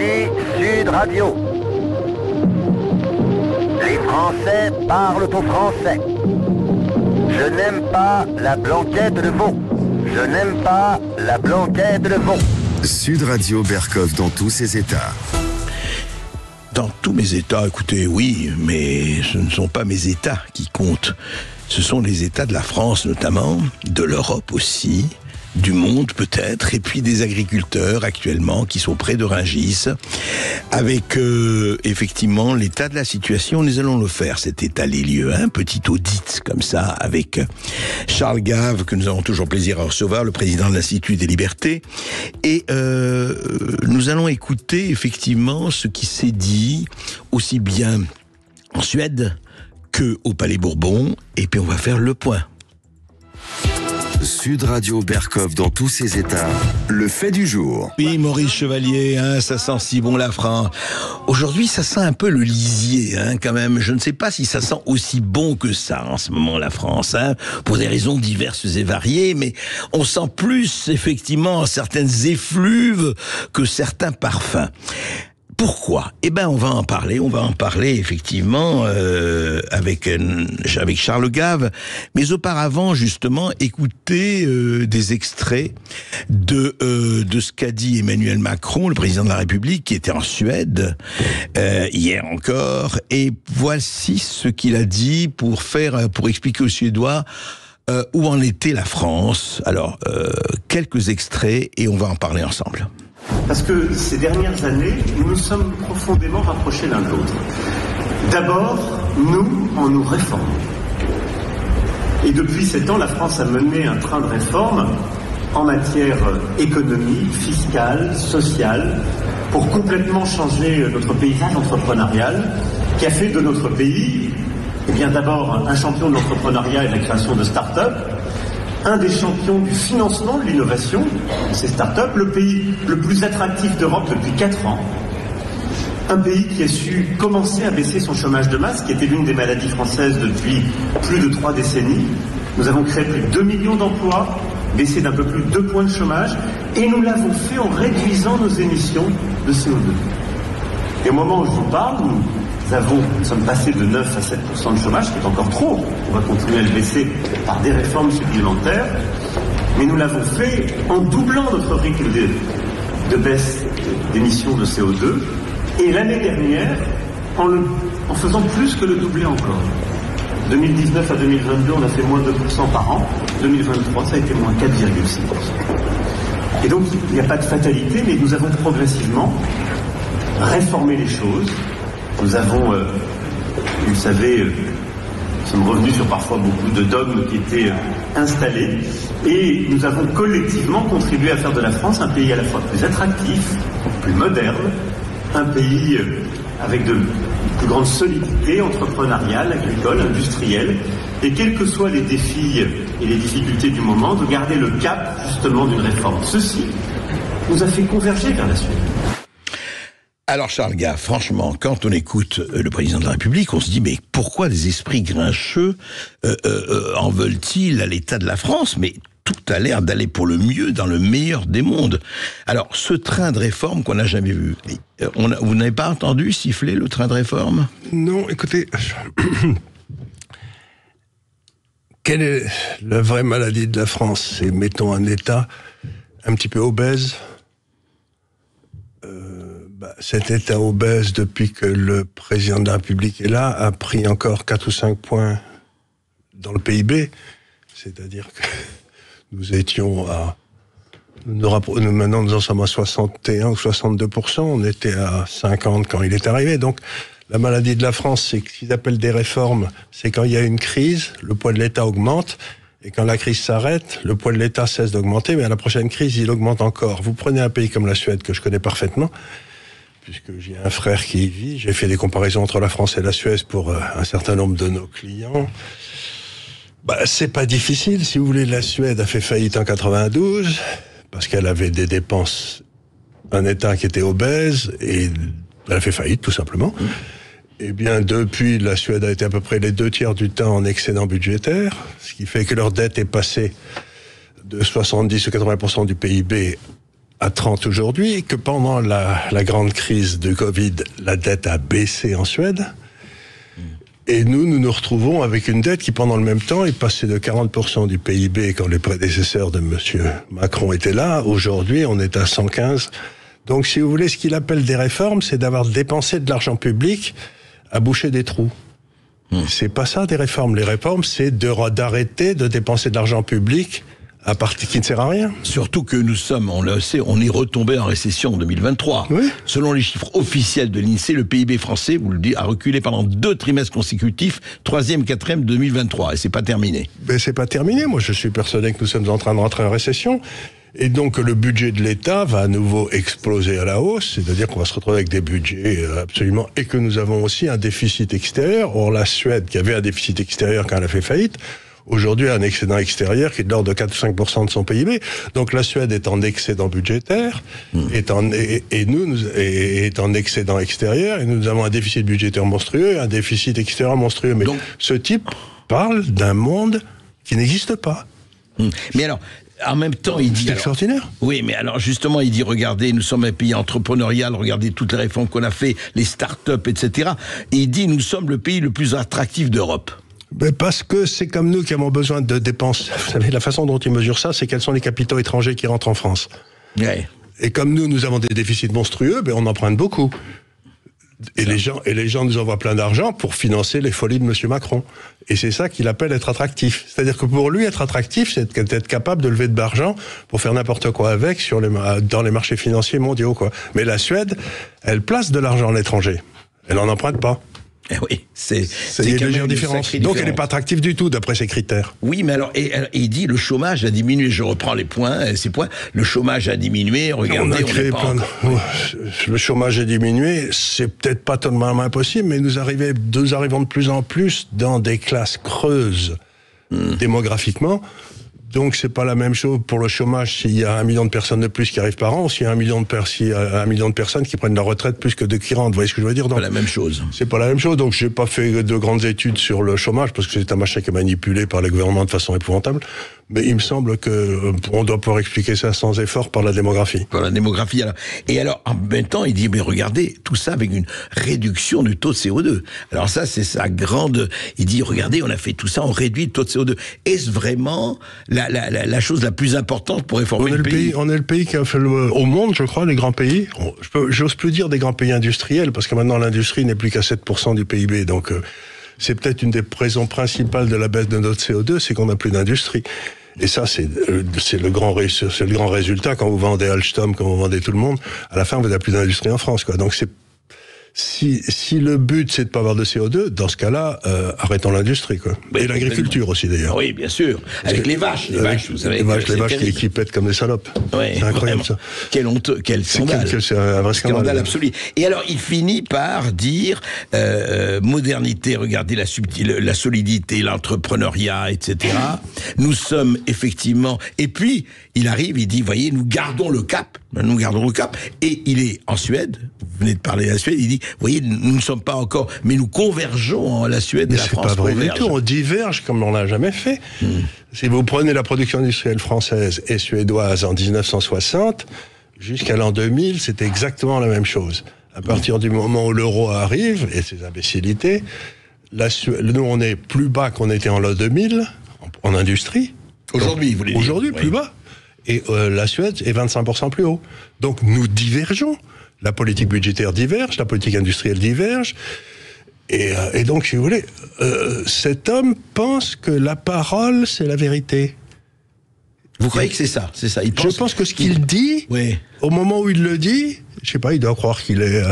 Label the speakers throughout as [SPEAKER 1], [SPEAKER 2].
[SPEAKER 1] Ici Sud Radio. Les Français parlent aux Français. Je n'aime pas la blanquette de veau. Je n'aime pas la blanquette de veau.
[SPEAKER 2] Sud Radio Berkov dans tous ses états.
[SPEAKER 3] Dans tous mes états, écoutez, oui, mais ce ne sont pas mes états qui comptent. Ce sont les états de la France notamment, de l'Europe aussi, du monde peut-être, et puis des agriculteurs actuellement qui sont près de Rungis, avec effectivement l'état de la situation. Nous allons le faire, cet état des lieux, petit audit comme ça, avec Charles Gave, que nous avons toujours plaisir à recevoir, le président de l'Institut des Libertés, et nous allons écouter effectivement ce qui s'est dit, aussi bien en Suède que au Palais Bourbon, et puis on va faire le point.
[SPEAKER 2] Sud Radio Berkov dans tous ses états. Le fait du jour.
[SPEAKER 3] Oui, Maurice Chevalier, ça sent si bon la France. Aujourd'hui, ça sent un peu le lisier, quand même. Je ne sais pas si ça sent aussi bon que ça en ce moment, la France, pour des raisons diverses et variées, mais on sent plus, effectivement, certaines effluves que certains parfums. Pourquoi ? On va en parler effectivement avec Charles Gave, mais auparavant justement écouter des extraits de ce qu'a dit Emmanuel Macron, le président de la République, qui était en Suède hier encore, et voici ce qu'il a dit pour expliquer aux Suédois où en était la France. Alors quelques extraits et on va en parler ensemble.
[SPEAKER 4] Parce que ces dernières années, nous nous sommes profondément rapprochés l'un de l'autre. D'abord, nous, en nous réformant. Et depuis 7 ans, la France a mené un train de réforme en matière économique, fiscale, sociale, pour complètement changer notre paysage entrepreneurial, qui a fait de notre pays, d'abord un champion de l'entrepreneuriat et de la création de start-up, un des champions du financement de l'innovation de ces start-up, le pays le plus attractif d'Europe depuis 4 ans, un pays qui a su commencer à baisser son chômage de masse, qui était l'une des maladies françaises depuis plus de 3 décennies. Nous avons créé plus de 2 millions d'emplois, baissé d'un peu plus de 2 points de chômage, et nous l'avons fait en réduisant nos émissions de CO2. Et au moment où je vous parle, nous sommes passés de 9 à 7% de chômage, qui est encore trop. On va continuer à le baisser par des réformes supplémentaires. Mais nous l'avons fait en doublant notre rythme de baisse d'émissions de CO2. Et l'année dernière, en faisant plus que le doubler encore. 2019 à 2022, on a fait moins 2% par an. 2023, ça a été moins 4,6%. Et donc, il n'y a pas de fatalité, mais nous avons progressivement réformé les choses. Nous avons, vous le savez, nous sommes revenus sur parfois beaucoup de dogmes qui étaient installés et nous avons collectivement contribué à faire de la France un pays à la fois plus attractif, plus moderne, un pays avec de plus grande solidité entrepreneuriale, agricole, industrielle, et quels que soient les défis et les difficultés du moment, de garder le cap justement d'une réforme. Ceci nous a fait converger vers la Suède.
[SPEAKER 3] Alors Charles Gave, franchement, quand on écoute le président de la République, on se dit mais pourquoi les esprits grincheux en veulent-ils à l'état de la France ? Mais tout a l'air d'aller pour le mieux dans le meilleur des mondes. Alors ce train de réforme qu'on n'a jamais vu, vous n'avez pas entendu siffler le train de réforme ?
[SPEAKER 5] Non, écoutez, quelle est la vraie maladie de la France ? C'est, mettons, un État un petit peu obèse. Cet État obèse, depuis que le président de la République est là, a pris encore 4 ou 5 points dans le PIB. C'est-à-dire que nous étions à... Maintenant, nous en sommes à 61 ou 62%. On était à 50 quand il est arrivé. Donc, la maladie de la France, c'est ce qu'ils appellent des réformes. C'est quand il y a une crise, le poids de l'État augmente. Et quand la crise s'arrête, le poids de l'État cesse d'augmenter. Mais à la prochaine crise, il augmente encore. Vous prenez un pays comme la Suède, que je connais parfaitement, puisque j'ai un frère qui y vit. J'ai fait des comparaisons entre la France et la Suède pour un certain nombre de nos clients. C'est pas difficile. Si vous voulez, la Suède a fait faillite en 92, parce qu'elle avait des dépenses, un État qui était obèse, et elle a fait faillite, tout simplement. Eh bien, depuis, la Suède a été à peu près les 2/3 du temps en excédent budgétaire, ce qui fait que leur dette est passée de 70 ou 80% du PIB à 30 aujourd'hui, que pendant la grande crise de Covid, la dette a baissé en Suède. Et nous retrouvons avec une dette qui, pendant le même temps, est passée de 40% du PIB quand les prédécesseurs de monsieur Macron étaient là. Aujourd'hui, on est à 115. Donc, si vous voulez, ce qu'il appelle des réformes, c'est d'avoir dépensé de l'argent public à boucher des trous. C'est pas ça, des réformes. Les réformes, c'est d'arrêter de dépenser de l'argent public à partir qui ne sert à rien.
[SPEAKER 3] Surtout que nous sommes, on le sait, on est retombé en récession en 2023.
[SPEAKER 5] Oui.
[SPEAKER 3] Selon les chiffres officiels de l'INSEE, le PIB français, vous le dites, a reculé pendant 2 trimestres consécutifs, 3e, 4e 2023, et c'est pas terminé.
[SPEAKER 5] Mais c'est pas terminé. Moi, je suis persuadé que nous sommes en train de rentrer en récession. Et donc, le budget de l'État va à nouveau exploser à la hausse. C'est-à-dire qu'on va se retrouver avec des budgets absolument... Et que nous avons aussi un déficit extérieur. Or, la Suède, qui avait un déficit extérieur quand elle a fait faillite, aujourd'hui a un excédent extérieur qui est de l'ordre de 4 ou 5% de son PIB. Donc la Suède est en excédent budgétaire, est en excédent extérieur, et nous avons un déficit budgétaire monstrueux, un déficit extérieur monstrueux. Mais donc, ce type parle d'un monde qui n'existe pas.
[SPEAKER 3] Mais alors... En même temps, il dit...
[SPEAKER 5] C'est extraordinaire.
[SPEAKER 3] Oui, mais alors justement, il dit, regardez, nous sommes un pays entrepreneurial, regardez toutes les réformes qu'on a fait, les start-up, etc. Et il dit, nous sommes le pays le plus attractif d'Europe.
[SPEAKER 5] Mais parce que c'est comme nous qui avons besoin de dépenses. Vous savez, la façon dont ils mesurent ça, c'est quels sont les capitaux étrangers qui rentrent en France.
[SPEAKER 3] Ouais.
[SPEAKER 5] Et comme nous avons des déficits monstrueux, ben on emprunte beaucoup. Et les gens nous envoient plein d'argent pour financer les folies de monsieur Macron. Et c'est ça qu'il appelle être attractif. C'est-à-dire que pour lui, être attractif, c'est être capable de lever de l'argent pour faire n'importe quoi avec dans les marchés financiers mondiaux, quoi. Mais la Suède, elle place de l'argent à l'étranger. Elle n'en emprunte pas.
[SPEAKER 3] Eh oui, c'est
[SPEAKER 5] une légère différence. Donc elle n'est pas attractive du tout d'après ses critères.
[SPEAKER 3] Oui, mais alors, et il dit le chômage a diminué. Je reprends les points, ces points. Le chômage a diminué. Regardez,
[SPEAKER 5] le chômage a diminué. C'est peut-être pas totalement impossible, mais nous arrivons de plus en plus dans des classes creuses démographiquement. Donc c'est pas la même chose pour le chômage s'il y a 1 million de personnes de plus qui arrivent par an, ou s'il y a 1 million de personnes qui prennent leur retraite plus que de qui rentrent. Vous voyez ce que je veux dire?
[SPEAKER 3] C'est pas la même chose.
[SPEAKER 5] C'est pas la même chose. Donc j'ai pas fait de grandes études sur le chômage parce que c'est un machin qui est manipulé par les gouvernements de façon épouvantable. Mais il me semble que on doit pouvoir expliquer ça sans effort par la démographie.
[SPEAKER 3] Par la démographie. Alors. Et alors, en même temps, il dit, mais regardez, tout ça avec une réduction du taux de CO2. Alors ça, c'est sa grande... Il dit, regardez, on a fait tout ça, on réduit le taux de CO2. Est-ce vraiment la chose la plus importante pour réformer le pays?
[SPEAKER 5] On est le pays qui a fait au monde, je crois, les grands pays. J'ose plus dire des grands pays industriels, parce que maintenant l'industrie n'est plus qu'à 7% du PIB. Donc c'est peut-être une des raisons principales de la baisse de notre CO2, c'est qu'on n'a plus d'industrie. Et ça, c'est le grand résultat quand vous vendez Alstom, quand vous vendez tout le monde. À la fin, vous n'avez plus d'industrie en France, quoi. Donc si le but c'est de pas avoir de CO2, dans ce cas-là, arrêtons l'industrie, quoi. Et l'agriculture aussi, d'ailleurs.
[SPEAKER 3] Oui, bien sûr. Avec les vaches, vous savez.
[SPEAKER 5] Les vaches qui pètent comme des salopes.
[SPEAKER 3] Ouais,
[SPEAKER 5] c'est incroyable, ça.
[SPEAKER 3] Quelle honte, quel scandale.
[SPEAKER 5] C'est un vrai scandale
[SPEAKER 3] absolu. Et alors, il finit par dire, modernité, regardez la solidité, l'entrepreneuriat, etc. Nous sommes effectivement, et puis, il arrive, il dit, voyez, nous gardons le cap. Et il est en Suède, vous venez de parler de la Suède, il dit, vous voyez, nous ne sommes pas encore, mais nous convergeons, la Suède et la France.
[SPEAKER 5] C'est pas vrai du tout, on diverge comme on l'a jamais fait. Si vous prenez la production industrielle française et suédoise en 1960, jusqu'à l'an 2000, c'était exactement la même chose. À partir du moment où l'euro arrive, et ses imbécilités, nous on est plus bas qu'on était en l'an 2000, en industrie.
[SPEAKER 3] Aujourd'hui, vous voulez dire.
[SPEAKER 5] Aujourd'hui, plus bas. Et la Suède est 25% plus haut. Donc nous divergeons. La politique budgétaire diverge, la politique industrielle diverge. Et donc, si vous voulez, cet homme pense que la parole, c'est la vérité.
[SPEAKER 3] Vous croyez que c'est ça? C'est ça.
[SPEAKER 5] Je pense que ce qu'il dit, au moment où il le dit, je sais pas, il doit croire qu'il est...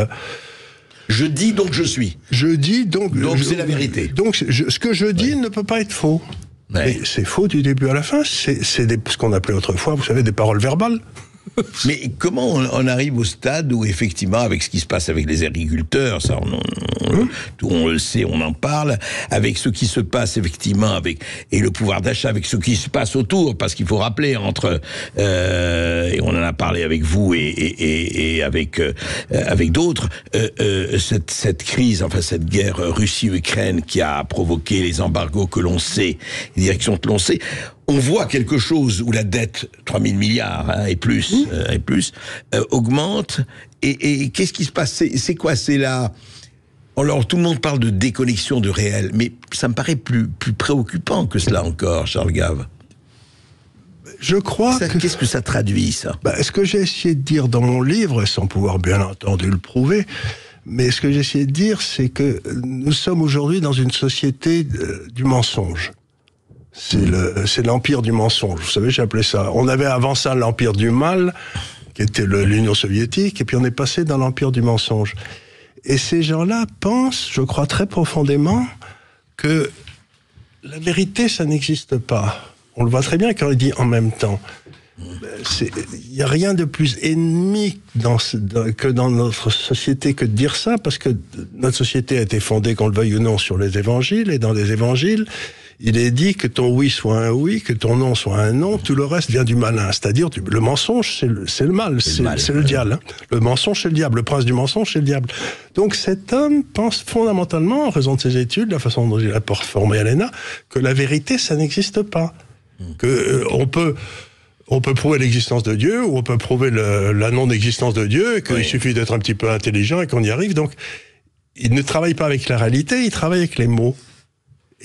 [SPEAKER 3] Je dis donc je suis.
[SPEAKER 5] Je dis donc...
[SPEAKER 3] Donc c'est la vérité.
[SPEAKER 5] Donc ce que je dis ne peut pas être faux. Mais c'est faux du début à la fin. C'est ce qu'on appelait autrefois, vous savez, des paroles verbales.
[SPEAKER 3] Mais comment on arrive au stade où, effectivement, avec ce qui se passe avec les agriculteurs, ça, on le sait, on en parle, avec ce qui se passe, effectivement, et le pouvoir d'achat, avec ce qui se passe autour, parce qu'il faut rappeler, et on en a parlé avec vous et avec d'autres, cette crise, enfin, cette guerre Russie-Ukraine qui a provoqué les embargos que l'on sait, les directions que l'on sait, on voit quelque chose où la dette, 3 000 milliards et plus, augmente. Et qu'est-ce qui se passe? C'est quoi? C'est là. Alors, tout le monde parle de déconnexion de réel, mais ça me paraît plus préoccupant que cela encore, Charles Gave.
[SPEAKER 5] Je crois que...
[SPEAKER 3] Qu'est-ce que ça traduit, ça?
[SPEAKER 5] Ce que j'ai essayé de dire dans mon livre, sans pouvoir bien entendu le prouver, mais ce que j'ai essayé de dire, c'est que nous sommes aujourd'hui dans une société du mensonge. C'est l'empire du mensonge. Vous savez, j'appelais ça... On avait avant ça l'empire du mal, qui était l'Union soviétique, et puis on est passé dans l'empire du mensonge. Et ces gens-là pensent, je crois très profondément, que la vérité, ça n'existe pas. On le voit très bien quand il dit en même temps. Il n'y a rien de plus ennemi que dans notre société que de dire ça, parce que notre société a été fondée, qu'on le veuille ou non, sur les évangiles, et dans les évangiles, il est dit que ton oui soit un oui, que ton non soit un non, tout le reste vient du malin. C'est-à-dire, le mensonge, c'est le mal, c'est le diable. Hein. Le mensonge, c'est le diable. Le prince du mensonge, c'est le diable. Donc cet homme pense fondamentalement, en raison de ses études, la façon dont il a formé à l'ENA, que la vérité, ça n'existe pas. Que on peut prouver l'existence de Dieu, ou on peut prouver la non-existence de Dieu, et qu'il suffit d'être un petit peu intelligent et qu'on y arrive. Donc, il ne travaille pas avec la réalité, il travaille avec les mots.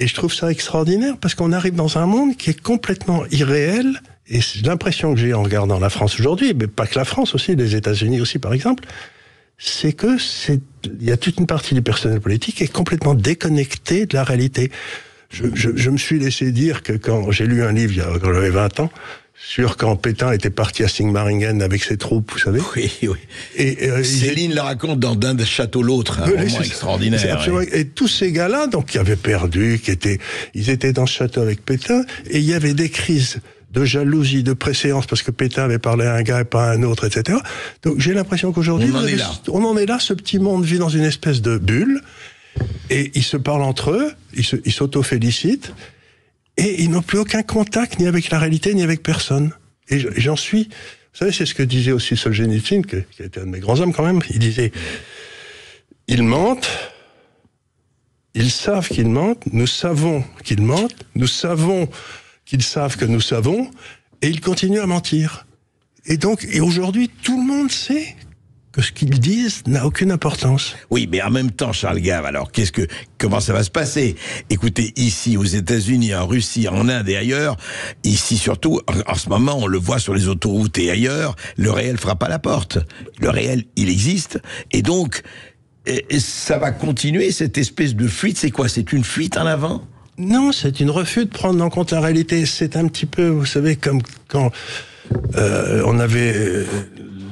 [SPEAKER 5] Et je trouve ça extraordinaire, parce qu'on arrive dans un monde qui est complètement irréel, et l'impression que j'ai en regardant la France aujourd'hui, mais pas que la France aussi, les États-Unis aussi par exemple, c'est que il y a toute une partie du personnel politique qui est complètement déconnecté de la réalité. Je me suis laissé dire que quand j'ai lu un livre, quand j'avais 20 ans, sur quand Pétain était parti à Sigmaringen avec ses troupes, vous savez.
[SPEAKER 3] Oui. Et Céline le raconte dans D'un château l'autre, un roman extraordinaire.
[SPEAKER 5] C'est absolument... Et tous ces gars-là, donc, qui avaient perdu, ils étaient dans ce château avec Pétain, et il y avait des crises de jalousie, de préséance, parce que Pétain avait parlé à un gars et pas à un autre, etc. Donc j'ai l'impression qu'aujourd'hui, on en est là, ce petit monde vit dans une espèce de bulle, et ils se parlent entre eux, ils s'auto-félicitent, et ils n'ont plus aucun contact, ni avec la réalité, ni avec personne. Et j'en suis... Vous savez, c'est ce que disait aussi Solzhenitsyn, qui a été un de mes grands hommes quand même. Il disait, ils mentent, ils savent qu'ils mentent, nous savons qu'ils mentent, nous savons qu'ils savent que nous savons, et ils continuent à mentir. Et aujourd'hui, tout le monde sait que ce qu'ils disent n'a aucune importance.
[SPEAKER 3] Oui, mais en même temps, Charles Gave, alors comment ça va se passer? Écoutez, ici, aux États-Unis, en Russie, en Inde et ailleurs, ici surtout, en ce moment, on le voit sur les autoroutes et ailleurs, le réel frappe à la porte. Le réel, il existe, et donc, ça va continuer, cette espèce de fuite. C'est quoi? C'est une fuite en avant?
[SPEAKER 5] Non, c'est une refus de prendre en compte la réalité. C'est un petit peu, vous savez, comme quand on avait...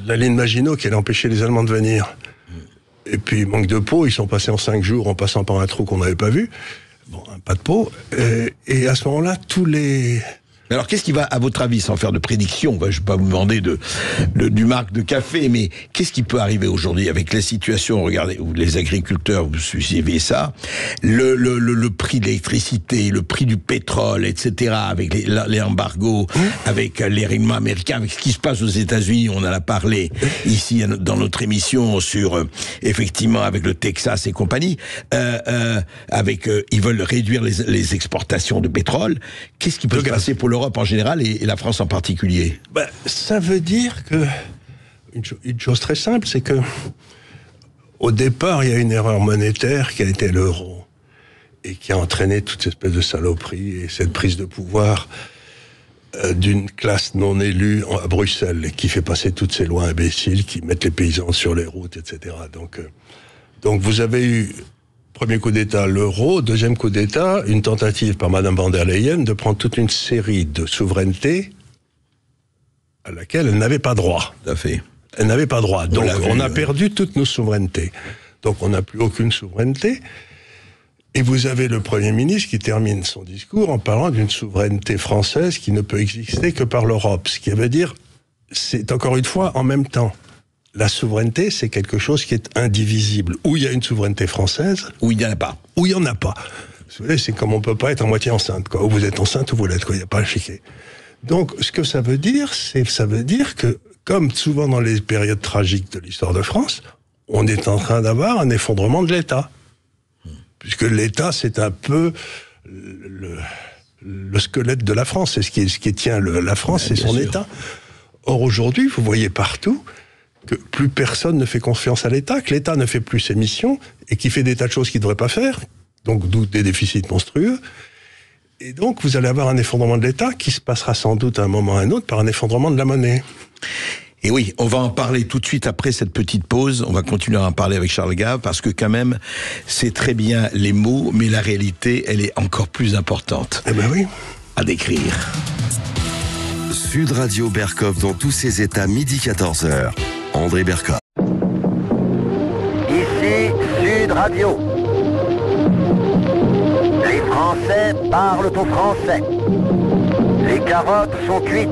[SPEAKER 5] la ligne Maginot qui allait empêcher les Allemands de venir. Et puis, manque de peau, ils sont passés en 5 jours en passant par un trou qu'on n'avait pas vu. Bon, pas de peau. Et à ce moment-là,
[SPEAKER 3] Alors, qu'est-ce qui va, à votre avis, sans faire de prédiction, je ne vais pas vous demander du marque de café, mais qu'est-ce qui peut arriver aujourd'hui avec la situation, regardez, où les agriculteurs, vous suivez ça, le prix de l'électricité, le prix du pétrole, etc., avec les embargos, avec les règlements américains, avec ce qui se passe aux États-Unis, on en a parlé ici dans notre émission sur, effectivement, avec le Texas et compagnie, ils veulent réduire les exportations de pétrole. Qu'est-ce qui peut se passer pour l'Europe en général et la France en particulier?
[SPEAKER 5] Ça veut dire que une chose très simple, c'est que au départ, il y a une erreur monétaire qui a été l'euro et qui a entraîné toute cette espèce de saloperie et cette prise de pouvoir d'une classe non élue à Bruxelles et qui fait passer toutes ces lois imbéciles qui mettent les paysans sur les routes, etc. Donc vous avez eu... Premier coup d'État, l'euro. Deuxième coup d'État, une tentative par Madame van der Leyen de prendre toute une série de souverainetés à laquelle elle n'avait pas droit.
[SPEAKER 3] Tout à fait.
[SPEAKER 5] Elle n'avait pas droit. Donc on a perdu toutes nos souverainetés. Donc on n'a plus aucune souveraineté. Et vous avez le Premier ministre qui termine son discours en parlant d'une souveraineté française qui ne peut exister que par l'Europe. Ce qui veut dire, c'est encore une fois en même temps. La souveraineté, c'est quelque chose qui est indivisible. Ou il y a une souveraineté française,
[SPEAKER 3] ou il n'y en a pas.
[SPEAKER 5] Ou il n'y en a pas. Vous savez, c'est comme on ne peut pas être à moitié enceinte, quoi. Ou vous êtes enceinte ou vous l'êtes, quoi. Il n'y a pas à chiquer. Donc, ce que ça veut dire, ça veut dire que, comme souvent dans les périodes tragiques de l'histoire de France, on est en train d'avoir un effondrement de l'État. Puisque l'État, c'est un peu le squelette de la France, c'est ce qui tient la France, c'est son
[SPEAKER 3] sûr.
[SPEAKER 5] État. Or aujourd'hui, vous voyez partout que plus personne ne fait confiance à l'État, que l'État ne fait plus ses missions et qu'il fait des tas de choses qu'il ne devrait pas faire, donc d'où des déficits monstrueux. Et donc vous allez avoir un effondrement de l'État qui se passera sans doute à un moment ou à un autre par un effondrement de la monnaie.
[SPEAKER 3] Et oui, on va en parler tout de suite après cette petite pause. On va continuer à en parler avec Charles Gave parce que quand même, c'est très bien les mots, mais la réalité, elle est encore plus importante.
[SPEAKER 5] Eh ben oui.
[SPEAKER 3] À décrire.
[SPEAKER 2] Sud Radio Berkov dans tous ses états, midi 14h. André Berkov.
[SPEAKER 1] Ici Sud Radio. Les Français parlent au français. Les carottes sont cuites.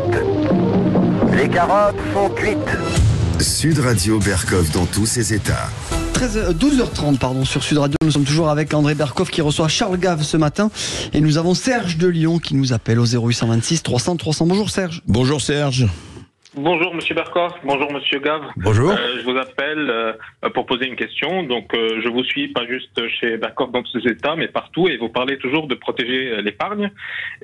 [SPEAKER 1] Les carottes sont cuites.
[SPEAKER 2] Sud Radio Berkov dans tous ses états.
[SPEAKER 6] 12h30 sur Sud Radio. Nous sommes toujours avec André Berkov qui reçoit Charles Gave ce matin. Et nous avons Serge de Lyon qui nous appelle au 0826 300 300. Bonjour Serge.
[SPEAKER 3] Bonjour Serge.
[SPEAKER 7] Bonjour Monsieur Berkov, bonjour Monsieur Gave.
[SPEAKER 5] Bonjour.
[SPEAKER 7] Je vous appelle pour poser une question. Donc je vous suis pas juste chez Berkov dans tous les États, mais partout, et vous parlez toujours de protéger l'épargne.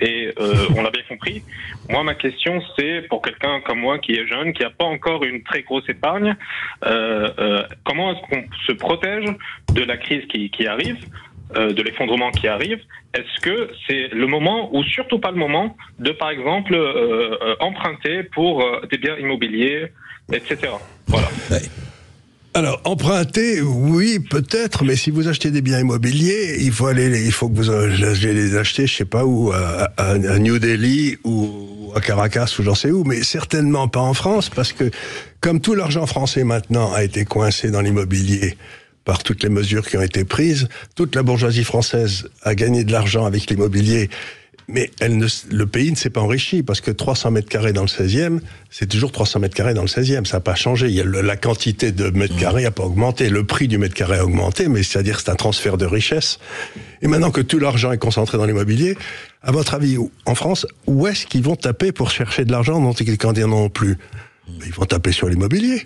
[SPEAKER 7] Et on l'a bien compris. Moi, ma question, c'est pour quelqu'un comme moi qui est jeune, qui n'a pas encore une très grosse épargne, comment est-ce qu'on se protège de la crise qui arrive, de l'effondrement qui arrive? Est-ce que c'est le moment, ou surtout pas le moment, de par exemple emprunter pour des biens immobiliers, etc. Voilà.
[SPEAKER 3] Ouais.
[SPEAKER 5] Alors, emprunter, oui, peut-être, mais si vous achetez des biens immobiliers, il faut que vous alliez les acheter, je sais pas où, à New Delhi ou à Caracas ou j'en sais où, mais certainement pas en France, parce que comme tout l'argent français maintenant a été coincé dans l'immobilier par toutes les mesures qui ont été prises, toute la bourgeoisie française a gagné de l'argent avec l'immobilier, mais le pays ne s'est pas enrichi, parce que 300 mètres carrés dans le 16e, c'est toujours 300 mètres carrés dans le 16e, ça n'a pas changé. La quantité de mètres carrés n'a pas augmenté, le prix du mètre carré a augmenté, mais c'est-à-dire que c'est un transfert de richesse. Et maintenant que tout l'argent est concentré dans l'immobilier, à votre avis, en France, où est-ce qu'ils vont taper pour chercher de l'argent dont ils n'en ont plus? Ils vont taper sur l'immobilier.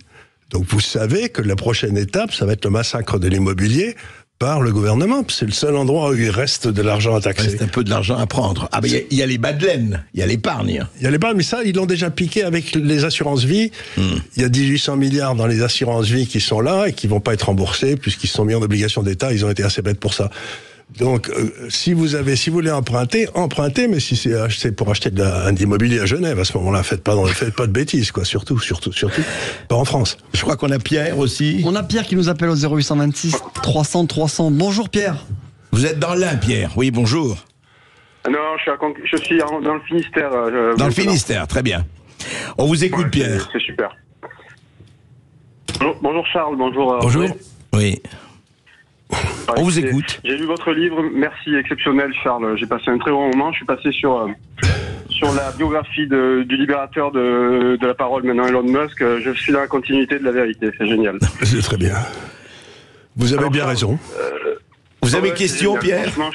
[SPEAKER 5] Donc vous savez que la prochaine étape, ça va être le massacre de l'immobilier par le gouvernement. C'est le seul endroit où il reste de l'argent à taxer.
[SPEAKER 3] Il reste un peu de l'argent à prendre. Ah ben il y a les bas de laine, il y a l'épargne.
[SPEAKER 5] Il y a l'épargne, mais ça, ils l'ont déjà piqué avec les assurances-vie. Il y a 1800 milliards dans les assurances-vie qui sont là et qui vont pas être remboursés puisqu'ils se sont mis en obligation d'État. Ils ont été assez bêtes pour ça. Donc, si vous voulez emprunter, empruntez, mais si c'est pour acheter un immobilier à Genève, à ce moment-là, faites pas de bêtises, quoi. Surtout, pas en France.
[SPEAKER 3] Je crois qu'on a Pierre aussi.
[SPEAKER 6] On a Pierre qui nous appelle au 0826 300 300. Bonjour Pierre.
[SPEAKER 3] Vous êtes dans l'Ain, Pierre. Oui, bonjour.
[SPEAKER 8] Non, je suis dans le Finistère.
[SPEAKER 3] Dans le Finistère, très bien. On vous écoute, Pierre.
[SPEAKER 8] C'est super. Bonjour Charles, bonjour.
[SPEAKER 3] Bonjour. Oui. On vous écoute.
[SPEAKER 8] J'ai lu votre livre, merci, exceptionnel Charles. J'ai passé un très bon moment. Je suis passé sur la biographie du libérateur de la parole, maintenant Elon Musk. Je suis dans la continuité de la vérité, c'est génial.
[SPEAKER 5] C'est très bien. Vous avez bien raison.
[SPEAKER 3] Vous avez une question, Pierre?
[SPEAKER 8] Franchement,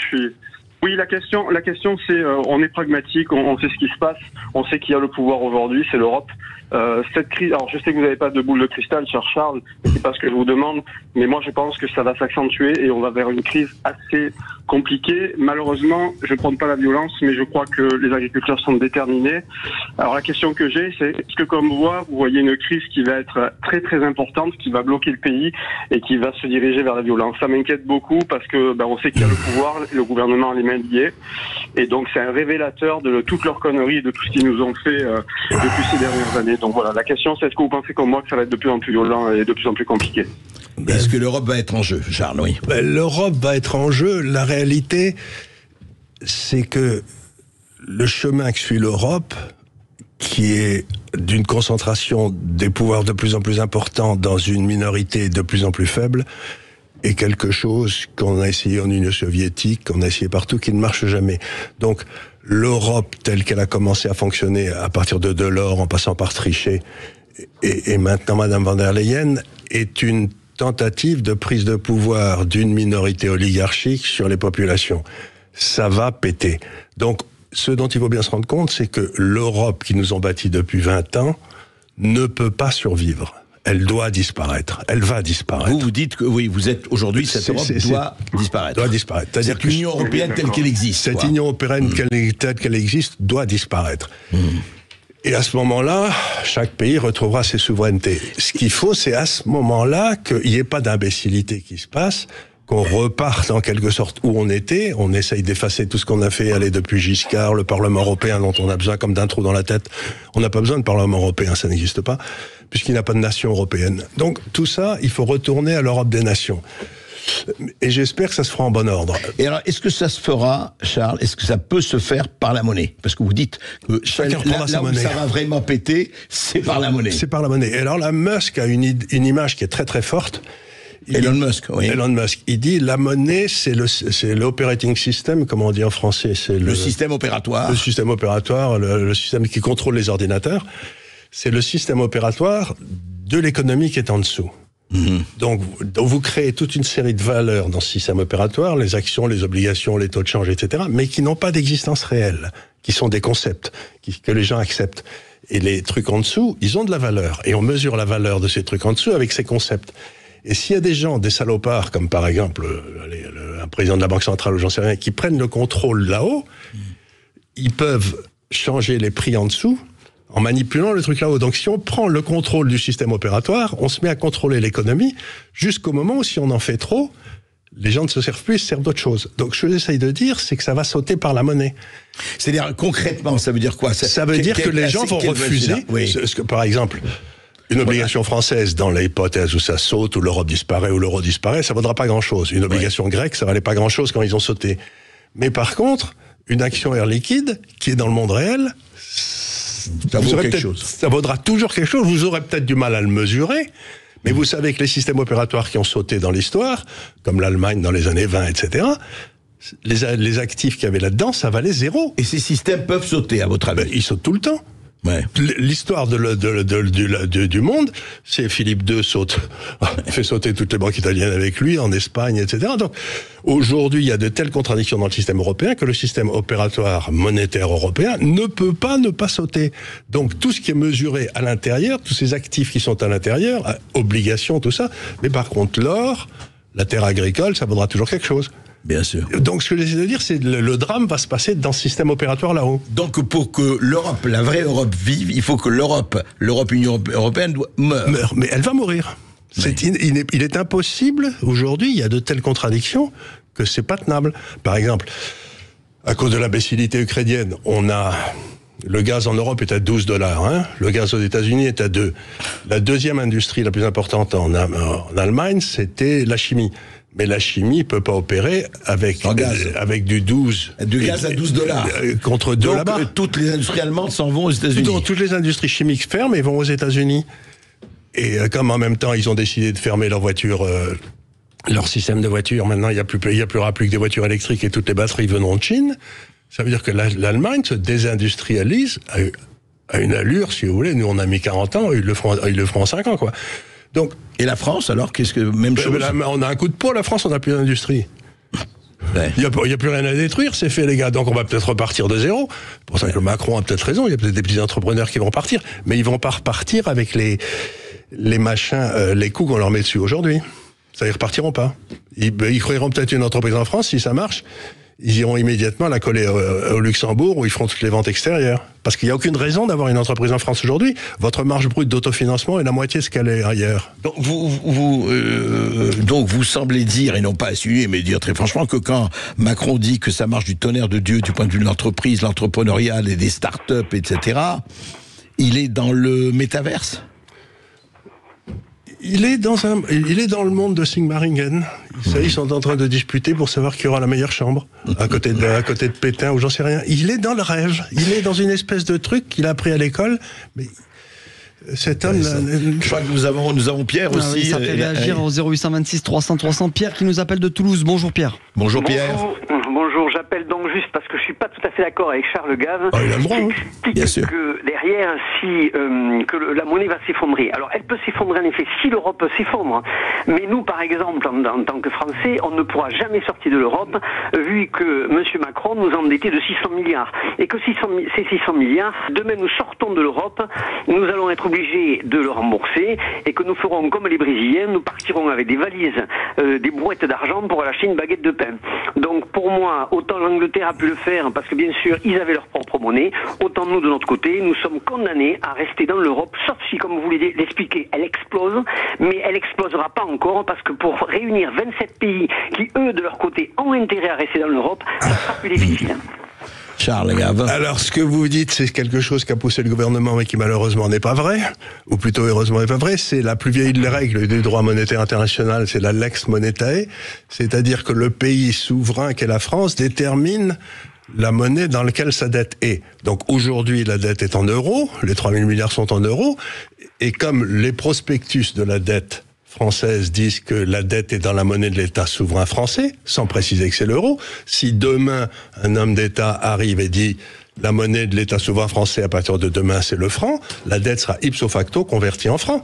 [SPEAKER 8] Oui, la question c'est, on est pragmatique, on sait ce qui se passe, on sait qui a le pouvoir aujourd'hui, c'est l'Europe. Cette crise, alors je sais que vous n'avez pas de boule de cristal, cher Charles, c'est pas ce que je vous demande, mais moi je pense que ça va s'accentuer et on va vers une crise assez compliquée. Malheureusement, je ne prône pas la violence, mais je crois que les agriculteurs sont déterminés. Alors la question que j'ai, c'est est-ce que comme moi, vous voyez une crise qui va être très très importante, qui va bloquer le pays et qui va se diriger vers la violence? Ça m'inquiète beaucoup parce que on sait qu'il y a le pouvoir, le gouvernement a les mains liées, et donc c'est un révélateur de toutes leurs conneries et de tout ce qu'ils nous ont fait depuis ces dernières années. Donc voilà, la question c'est est-ce que vous pensez comme moi que ça va être de plus en plus violent et de plus en plus compliqué?
[SPEAKER 3] Est-ce que l'Europe va être en jeu, Charles? Oui.
[SPEAKER 5] L'Europe va être en jeu. La réalité, c'est que le chemin que suit l'Europe, qui est d'une concentration des pouvoirs de plus en plus importants dans une minorité de plus en plus faible, est quelque chose qu'on a essayé en Union soviétique, qu'on a essayé partout, qui ne marche jamais. Donc, l'Europe telle qu'elle a commencé à fonctionner à partir de Delors, en passant par Trichet, et maintenant Madame von der Leyen, est une tentative de prise de pouvoir d'une minorité oligarchique sur les populations. Ça va péter. Donc, ce dont il faut bien se rendre compte, c'est que l'Europe qui nous ont bâti depuis 20 ans ne peut pas survivre. elle doit disparaître. Elle va disparaître.
[SPEAKER 3] Vous dites que oui, vous êtes aujourd'hui, cette Europe doit disparaître.
[SPEAKER 5] Doit disparaître. C'est-à-dire
[SPEAKER 3] cette Union européenne telle qu'elle existe.
[SPEAKER 5] Cette Union européenne telle qu'elle existe doit disparaître. Et à ce moment-là, chaque pays retrouvera ses souverainetés. Ce qu'il faut, c'est à ce moment-là qu'il n'y ait pas d'imbécilité qui se passe, qu'on reparte en quelque sorte où on était, on essaye d'effacer tout ce qu'on a fait, aller depuis Giscard, le Parlement européen dont on a besoin comme d'un trou dans la tête. On n'a pas besoin de Parlement européen, ça n'existe pas, puisqu'il n'y a pas de nation européenne. Donc tout ça, il faut retourner à l'Europe des nations. Et j'espère que ça se fera en bon ordre.
[SPEAKER 3] Et alors, est-ce que ça se fera, Charles, est-ce que ça peut se faire par la monnaie? Parce que vous dites que là où ça va vraiment péter, c'est par la monnaie.
[SPEAKER 5] C'est par la monnaie. Et alors là, Musk a une image qui est très très forte.
[SPEAKER 3] Elon Musk, oui.
[SPEAKER 5] Elon Musk, il dit la monnaie, c'est l'operating system, comment on dit en français, c'est
[SPEAKER 3] le système opératoire.
[SPEAKER 5] Le système opératoire, le système qui contrôle les ordinateurs. C'est le système opératoire de l'économie qui est en dessous. Donc vous créez toute une série de valeurs dans ce système opératoire, les actions, les obligations, les taux de change, etc., mais qui n'ont pas d'existence réelle, qui sont des concepts que les gens acceptent. Et les trucs en dessous, ils ont de la valeur. Et on mesure la valeur de ces trucs en dessous avec ces concepts. Et s'il y a des gens, des salopards, comme par exemple un président de la Banque centrale ou j'en sais rien, qui prennent le contrôle là-haut, ils peuvent changer les prix en dessous en manipulant le truc là-haut. Donc si on prend le contrôle du système opératoire, on se met à contrôler l'économie jusqu'au moment où si on en fait trop, les gens ne se servent plus, ils se servent d'autre chose. Donc ce que j'essaye de dire, c'est que ça va sauter par la monnaie.
[SPEAKER 3] C'est-à-dire, concrètement, ça veut dire quoi?
[SPEAKER 5] Ça veut dire que les gens vont refuser, parce que par exemple, une obligation française, dans l'hypothèse où ça saute, où l'Europe disparaît, où l'euro disparaît, ça vaudra pas grand-chose. Une obligation grecque, ça valait pas grand-chose quand ils ont sauté. Mais par contre, une action Air Liquide, qui est dans le monde réel, ça vaudra toujours quelque chose. Vous aurez peut-être du mal à le mesurer, mais vous savez que les systèmes opératoires qui ont sauté dans l'histoire, comme l'Allemagne dans les années 20, etc., les actifs qu'il y avait là-dedans, ça valait zéro.
[SPEAKER 3] Et ces systèmes peuvent sauter, à votre avis?
[SPEAKER 5] Ils sautent tout le temps. Ouais. L'histoire du monde, c'est Philippe II fait sauter toutes les banques italiennes avec lui, en Espagne, etc. Donc, aujourd'hui, il y a de telles contradictions dans le système européen que le système opératoire monétaire européen ne peut pas ne pas sauter. Donc, tout ce qui est mesuré à l'intérieur, tous ces actifs qui sont à l'intérieur, obligations, tout ça, mais par contre, l'or, la terre agricole, ça vaudra toujours quelque chose.
[SPEAKER 3] Bien sûr.
[SPEAKER 5] Donc ce que j'essaie de dire, c'est que le drame va se passer dans ce système opératoire là-haut.
[SPEAKER 3] Donc pour que l'Europe, la vraie Europe vive, il faut que l'Europe, Union européenne meure.
[SPEAKER 5] Mais elle va mourir. Oui. Il est impossible, aujourd'hui, il y a de telles contradictions que c'est pas tenable. Par exemple, à cause de l'imbécilité ukrainienne, le gaz en Europe est à $12, hein. Le gaz aux États-Unis est à 2. La deuxième industrie la plus importante en Allemagne, c'était la chimie. Mais la chimie peut pas opérer avec du 12.
[SPEAKER 3] Du gaz à $12.
[SPEAKER 5] Contre 2 là-bas.
[SPEAKER 3] Toutes les industries allemandes s'en vont aux États-Unis.
[SPEAKER 5] Toutes les industries chimiques ferment et vont aux États-Unis. Et comme en même temps, ils ont décidé de fermer leurs voitures, leur système de voitures, maintenant, il n'y aura plus que des voitures électriques et toutes les batteries viendront de Chine. Ça veut dire que l'Allemagne se désindustrialise à une allure, si vous voulez. Nous, on a mis 40 ans, ils le feront en 5 ans, quoi. Donc,
[SPEAKER 3] et la France, alors, qu'est-ce que même chose?
[SPEAKER 5] On a un coup de peau, la France, on n'a plus d'industrie. Ouais. Il n'y a plus rien à détruire, c'est fait, les gars. Donc on va peut-être repartir de zéro. C'est pour ça que Macron a peut-être raison. Il y a peut-être des petits entrepreneurs qui vont partir, mais ils vont pas repartir avec les machins, les coûts qu'on leur met dessus aujourd'hui. Ça, ils repartiront pas. Ils créeront peut-être une entreprise en France si ça marche. Ils iront immédiatement la coller au Luxembourg où ils feront toutes les ventes extérieures. Parce qu'il n'y a aucune raison d'avoir une entreprise en France aujourd'hui. Votre marge brute d'autofinancement est la moitié de ce qu'elle est ailleurs.
[SPEAKER 3] Donc vous semblez dire, et non pas assumer, mais dire très franchement que quand Macron dit que ça marche du tonnerre de Dieu du point de vue de l'entreprise, l'entrepreneuriat et des start-up, etc., il est dans le métaverse?
[SPEAKER 5] Il est dans le monde de Sigmaringen. Ils sont en train de disputer pour savoir qui aura la meilleure chambre. À côté de Pétain ou j'en sais rien. Il est dans le rêve. Il est dans une espèce de truc qu'il a appris à l'école. Mais cet homme...
[SPEAKER 3] Je crois que nous avons Pierre aussi.
[SPEAKER 6] Oui, ça fait réagir au 0826 300 300. Pierre qui nous appelle de Toulouse. Bonjour Pierre.
[SPEAKER 3] Bonjour Pierre.
[SPEAKER 9] Bonjour, j'appelle donc juste parce que je suis pas tout à fait d'accord avec Charles Gave.
[SPEAKER 5] Ah, il a le droit,
[SPEAKER 9] qui explique que derrière derrière que la monnaie va s'effondrer. Alors elle peut s'effondrer en effet si l'Europe s'effondre, mais nous par exemple en tant que Français, on ne pourra jamais sortir de l'Europe vu que M. Macron nous a endettés de 600 milliards et que ces 600 milliards, demain nous sortons de l'Europe, nous allons être obligés de le rembourser et que nous ferons comme les Brésiliens, nous partirons avec des valises, des brouettes d'argent pour aller acheter une baguette de pain. Donc pour moi, autant l'Angleterre a pu le faire parce que bien sûr ils avaient leur propre monnaie, autant nous de notre côté, nous sommes condamnés à rester dans l'Europe, sauf si, comme vous voulez l'expliquer, elle explose, mais elle explosera pas encore parce que pour réunir 27 pays qui eux de leur côté ont intérêt à rester dans l'Europe, ça sera plus difficile.
[SPEAKER 3] Charles Gave.
[SPEAKER 5] Alors, ce que vous dites, c'est quelque chose qu'a poussé le gouvernement, mais qui malheureusement n'est pas vrai, ou plutôt heureusement n'est pas vrai. C'est la plus vieille des règles du droit monétaire international, c'est la lex monetae, c'est-à-dire que le pays souverain qu'est la France détermine la monnaie dans laquelle sa dette est. Donc aujourd'hui, la dette est en euros, les 3 000 milliards sont en euros, et comme les prospectus de la dette française disent que la dette est dans la monnaie de l'État souverain français, sans préciser que c'est l'euro. Si demain, un homme d'État arrive et dit la monnaie de l'État souverain français à partir de demain, c'est le franc, la dette sera ipso facto convertie en francs.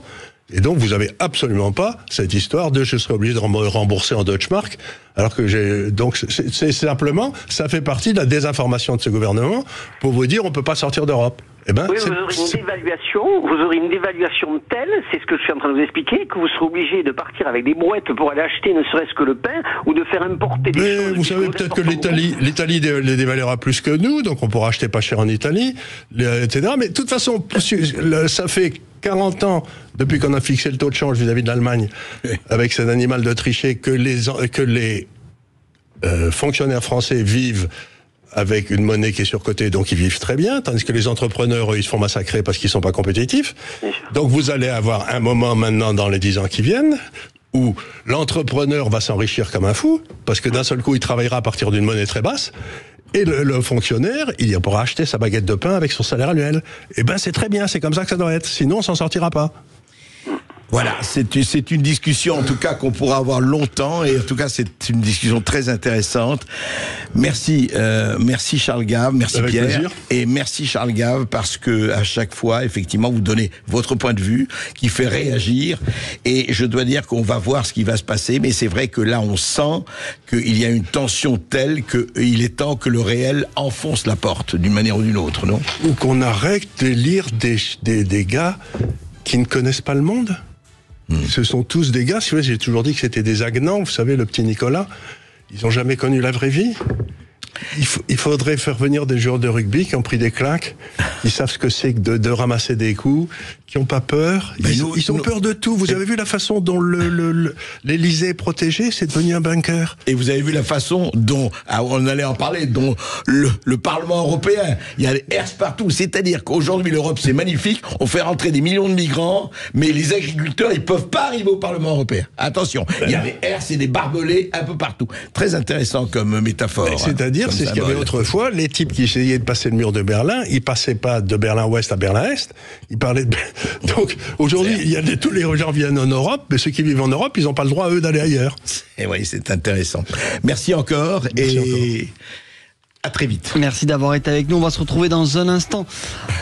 [SPEAKER 5] Et donc, vous avez absolument pas cette histoire de je serai obligé de rembourser en Deutschmark, alors que donc, c'est simplement, ça fait partie de la désinformation de ce gouvernement pour vous dire on peut pas sortir d'Europe. Eh ben,
[SPEAKER 9] oui, vous aurez une dévaluation telle, c'est ce que je suis en train de vous expliquer, que vous serez obligé de partir avec des brouettes pour aller acheter ne serait-ce que le pain, ou de faire importer des choses.
[SPEAKER 5] Vous savez peut-être que l'Italie les dévaluera plus que nous, donc on pourra acheter pas cher en Italie, etc. Mais de toute façon, ça fait 40 ans, depuis qu'on a fixé le taux de change vis-à-vis de l'Allemagne, avec cet animal de tricher, que les fonctionnaires français vivent avec une monnaie qui est surcotée, donc ils vivent très bien, tandis que les entrepreneurs, eux, ils se font massacrer parce qu'ils sont pas compétitifs. Donc vous allez avoir un moment maintenant dans les 10 ans qui viennent où l'entrepreneur va s'enrichir comme un fou, parce que d'un seul coup, il travaillera à partir d'une monnaie très basse, et le fonctionnaire, il pourra acheter sa baguette de pain avec son salaire annuel. Eh ben c'est très bien, c'est comme ça que ça doit être, sinon on s'en sortira pas.
[SPEAKER 3] Voilà, c'est une discussion en tout cas qu'on pourra avoir longtemps et en tout cas c'est une discussion très intéressante. Merci Charles Gave, merci
[SPEAKER 5] avec
[SPEAKER 3] Pierre
[SPEAKER 5] plaisir.
[SPEAKER 3] Et merci Charles Gave parce que à chaque fois effectivement vous donnez votre point de vue qui fait réagir et je dois dire qu'on va voir ce qui va se passer, mais c'est vrai que là on sent qu'il y a une tension telle qu'il est temps que le réel enfonce la porte d'une manière ou d'une autre, non?
[SPEAKER 5] Ou qu'on arrête de lire des gars qui ne connaissent pas le monde. Ce sont tous des gars, j'ai toujours dit que c'était des agnans, vous savez, le petit Nicolas, ils n'ont jamais connu la vraie vie. Il faudrait faire venir des joueurs de rugby qui ont pris des claques, qui savent ce que c'est que de ramasser des coups, qui n'ont pas peur. Ils ont peur de tout. Vous avez vu la façon dont l'Élysée est protégé, c'est devenu un bunker.
[SPEAKER 3] Et vous avez vu la façon dont, on allait en parler, dont le Parlement européen, il y a des herses partout. C'est-à-dire qu'aujourd'hui l'Europe c'est magnifique, on fait rentrer des millions de migrants, mais les agriculteurs ils peuvent pas arriver au Parlement européen. Attention, il y a des herses et des barbelés un peu partout. Très intéressant comme métaphore.
[SPEAKER 5] C'est-à-dire, c'est ce qu'il y avait autrefois, les types qui essayaient de passer le mur de Berlin, ils passaient pas de Berlin-Ouest à Berlin-Est, ils parlaient de... Donc, aujourd'hui, tous les gens viennent en Europe, mais ceux qui vivent en Europe, ils n'ont pas le droit, eux, d'aller ailleurs.
[SPEAKER 3] Et oui, c'est intéressant. Merci encore et à très vite.
[SPEAKER 6] Merci d'avoir été avec nous. On va se retrouver dans un instant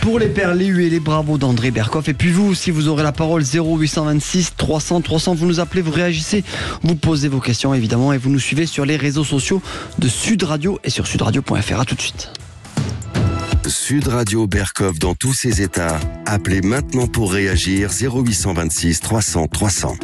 [SPEAKER 6] pour les perlus et les bravos d'André Berkoff. Et puis vous, si vous aurez la parole, 0826 300 300, vous nous appelez, vous réagissez, vous posez vos questions évidemment et vous nous suivez sur les réseaux sociaux de Sud Radio et sur sudradio.fr. À tout de suite.
[SPEAKER 2] Sud Radio Berkoff dans tous ses états. Appelez maintenant pour réagir 0826 300 300.